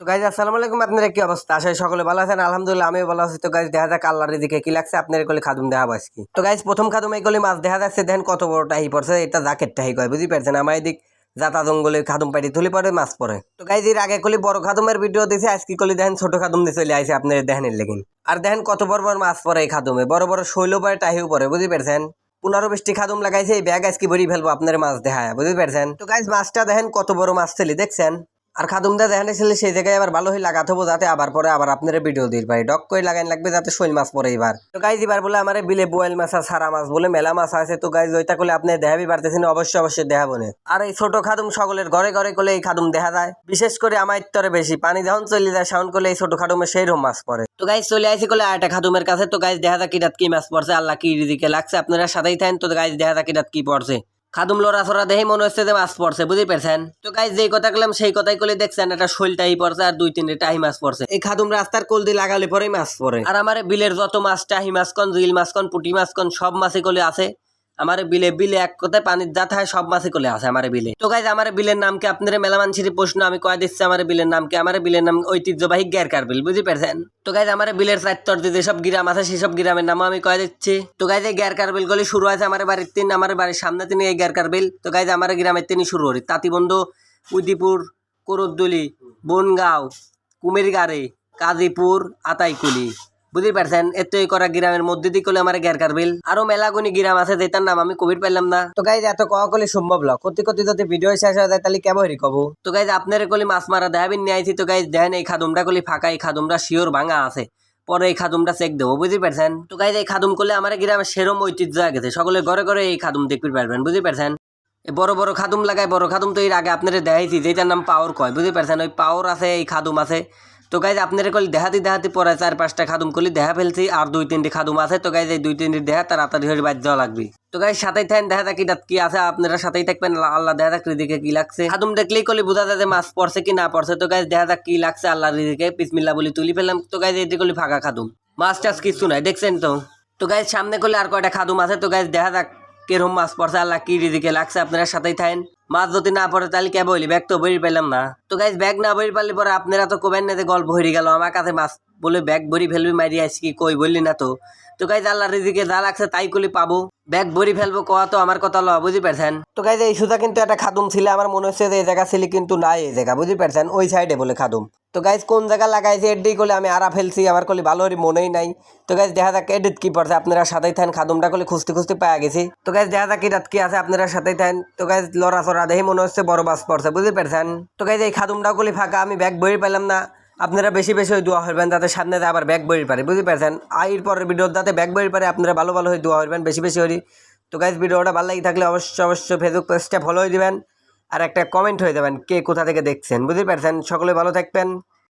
তো গাইজ আসসালামু আলাইকুম, আপনারা কি অবস্থা? আশা করি সকলে ভালো আছেন। আলহামদুলিল্লাহ আমিও ভালো আছি। তো গাইজ দেখা যাক আল্লাহর রিজিকে কি লাগছে, আপনার কলে খাদুম দেখা পাস কি। তো গাইজ প্রথম খাদুম এই কলে মাছ দেখা যাচ্ছে, দেখেন কত বড় টাহি পড়ছে। এটা জাকেট টাহি কয়, বুঝি পারছেন? আমার এদিক জাতা জঙ্গলে খাদুম পাইটি তুলি পরে মাছ পড়ে। তো গাইজ এর আগে কলি বড় খাদুমের ভিডিও দিছে, আজকে কলি দেখেন ছোট খাদুম দিয়ে চলে আইছে আপনার দেখেনের লেগিন। আর দেখেন কত বড় বড় মাছ পড়ে এই খাদুমে, বড় বড় শৈল পরে টাহিও পরে, বুঝি পারছেন? 15-20টি খাদুম লাগাইছে, এই ব্যাগ আজকে ভরি ফেলবো আপনার মাছ দেখায়, বুঝতে পারছেন? তো গাইজ মাছটা দেখেন কত বড় মাছ ছেলে, দেখছেন? আর খাদুমটা যেখানে ছিল সেই জায়গায় আবার ভালো হয়ে লাগাতে হবো, যাতে আবার পরে আবার আপনার ভিডিও দিতে পারি। ডক করে লাগাই লাগবে যাতে শৈল মাছ পরে এবার। তো গাইজ এবার বলে আমার বিলে বোয়াল মাছ আর সারা মাছ বলে মেলা মাছ আছে। তো গাইজ ওইটা করলে আপনি দেখাবি পারতেছেন, অবশ্যই দেখাবো না। আর এই ছোট খাদুম সকলের ঘরে ঘরে করলে এই খাদুম দেখা যায়, বিশেষ করে আমার ইত্তরে বেশি পানি যখন চলে যায় সাউন্ড করলে এই ছোট খাদুমে সেই রকম মাছ পড়ে। তো গাইজ চলে আইসি করলে আরেকটা খাদুমের কাছে। তো গাইজ দেখা যাক কিরাত কি মাছ পড়ছে, আল্লাহ কি রিজিকে লাগছে, আপনারা সাথেই থাকেন। তো গাইজ দেখা যাক কিরাত কি পড়ছে। খাদুম লড়াছড়া দেখেই মনে হচ্ছে যে মাছ পড়ছে, বুঝতে পারছেন? তো গাইজ যেই কথা বললাম সেই কথাই কলে দেখছেন, একটা শৈল টাহি পড়ছে আর 2-3 টাহি মাছ পড়ছে। এই খাদুম রাস্তার কোল দিয়ে লাগালে পরেই মাছ পড়ে। আর আমার বিলের যত মাছ, টাহি মাছ কন, জিল মাছ কন, পুঁটি মাছ কন, সব মাছই কলে আছে আমার বিলে। বিলে এক কথায় পানির যা থাকে সব মাছই কলে আছে আমার বিলে। তো গাইজ আমার বিলের নাম কি, আপনার মেলা মানসির প্রশ্ন আমি কয়ে দিচ্ছি আমার বিলের নাম কি। আমার বিলের নাম ঐতিহ্যবাহী গ্যারকার বিল, বুঝতে পারছেন? তো গাইজ আমার বিলের চারতর যে যেসব গ্রাম আছে সেসব গ্রামের নামও আমি কয়ে দিচ্ছি। তো গাইজ এই গ্যারকার বিল গুলি শুরু আছে আমার বাড়ির আমার বাড়ির সামনে তিনি এই গ্যারকার বিল। তো গাইজ আমার গ্রামের তিনি শুরু করি তাঁতিবন্ধু, উদিপুর, করদ্দুলি, বনগাঁও, কুমিরগাড়ি, কাজীপুর, আতাইকুলি, বুঝতে পারছেন? এত করা গ্রামের মধ্যে দিয়ে করলে আমার গ্যারকার বিল। আরো মেলাগুনি গ্রাম আছে যেটার নাম আমি কবির পাইলাম না। তো গাইজ এত কওয়া করলে সম্ভব না, কতি যদি ভিডিও শেষ হয়ে যায় তাহলে কেবলই কব। তো গাইজ আপনার কলি মাছ মারা দেখাবিন নিয়ে আইছি। তো গাইজ দেখেন এই খাদুমটা কলি ফাঁকা, এই খাদুমটা শিওর ভাঙা আছে, পরে এই খাদুমটা চেক দেবো, বুঝতে পারছেন? তো গাইজ এই খাদুম করলে আমার গ্রামের সেরম ঐতিহ্য হয়ে গেছে, সকলে ঘরে ঘরে এই খাদুম দেখতে পারবেন, বুঝতে পারছেন? এই বড় বড় খাদুম লাগায়, বড় খাদুম তো এর আগে আপনারা দেখাইছি যেটার নাম পাওয়ার কয়, বুঝতে পারছেন? ওই পাওয়ার আছে, এই খাদুম আছে। তো গাইজ আপনারা কলি দেখাতে পরে 4-5টা খাদুম কলি দেখা ফেলছি, আর 2-3টি খাদুম আছে। তো গাইজ এই 2-3টি দেখা তাড়াতাড়ি হয়ে বাদ যাওয়া লাগবে। তো গাইজ সাথেই থাকেন, দেখা যাক কি আছে, আপনারা সাথেই থাকবেন। আল্লাহ দেখা যাক রিদিকে কি লাগছে। খাদুম দেখলেই কলি বোঝা যায় যে মাছ পড়ছে কি না পড়ছে। তো গাইজ দেখা যাক কি লাগছে, আল্লাহ রিদিকে বিসমিল্লাহ বলি তুলি ফেললাম। তো গাইজ এটি কলি ফাঁকা খাদুম, মাছ টাছ কিছু নাই, দেখছেন তো? তো গাইজ সামনে করলে আর কয়টা খাদুম আছে। তো গাইজ দেখা যাক কেরম মাছ পড়ছে, আল্লাহ কি রিদিকে লাগছে, আপনারা সাথেই থাকেন। মাছ যদি না পড়ে তাহলে কে বলি, ব্যাগ তো বই পেলাম না। তো গাইজ ব্যাগ না বই পারলে পরে আপনারা তো কবেন না যে গল্প হয়ে গেল আমার কাছে মাছ বলে ব্যাগ ভরি ফেলবি মারি আসি কি, কই বললি না তো। তো গাইজ আল্লাহ রিজিকে যা লাগছে তাই কলি পাবো, ব্যাগ ভরি ফেলবো কোয়া তো আমার কথা লওয়া, বুঝি পারছেন? তো গাইজ এই সুতা কিন্তু একটা খাদুম ছিল, আমার মনে হচ্ছে যে এই জায়গা ছিল কিন্তু নাই এই জায়গা, বুঝি পারছেন? ওই সাইডে বলে খাদুম। তো গাইজ কোন জায়গা লাগাইছে এডি করলে আমি আরা ফেলছি, আমার কলি ভালো মনেই নাই। তো গাইজ দেখা যাক এডিট কি পড়ছে, আপনারা সাথেই থাকেন। খাদুমটা কলি খুঁজতে পাওয়া গেছি। তো গাইজ দেখা যাক এটাত কি আছে, আপনারা সাথেই থাকেন। তো গাইজ লড়াচড়া দেখে মনে হচ্ছে বড় মাছ পড়ছে, বুঝতে পারছেন? তো গাইজ এই খাদুমটাও কলি ফাঁকা, আমি ব্যাগ বই পেলাম না। আপনারা বেশি ওই দোয়া হইবেন যাতে সামনে আবার ব্যাগ বই পারে, বুঝতে পারছেন? এর পরের ভিডিও যাতে ব্যাগ বই পারে আপনারা ভালো হয়ে দোয়া হইবেন বেশি হই। তো গাইজ ভিডিওটা ভালো লাগে থাকলে অবশ্যই ফেসবুক পেজটা ফলো হয়ে দিবেন, আর একটা কমেন্ট হয়ে যাবেন কে কোথা থেকে দেখছেন, বুঝতে পারছেন? সকলে ভালো থাকবেন।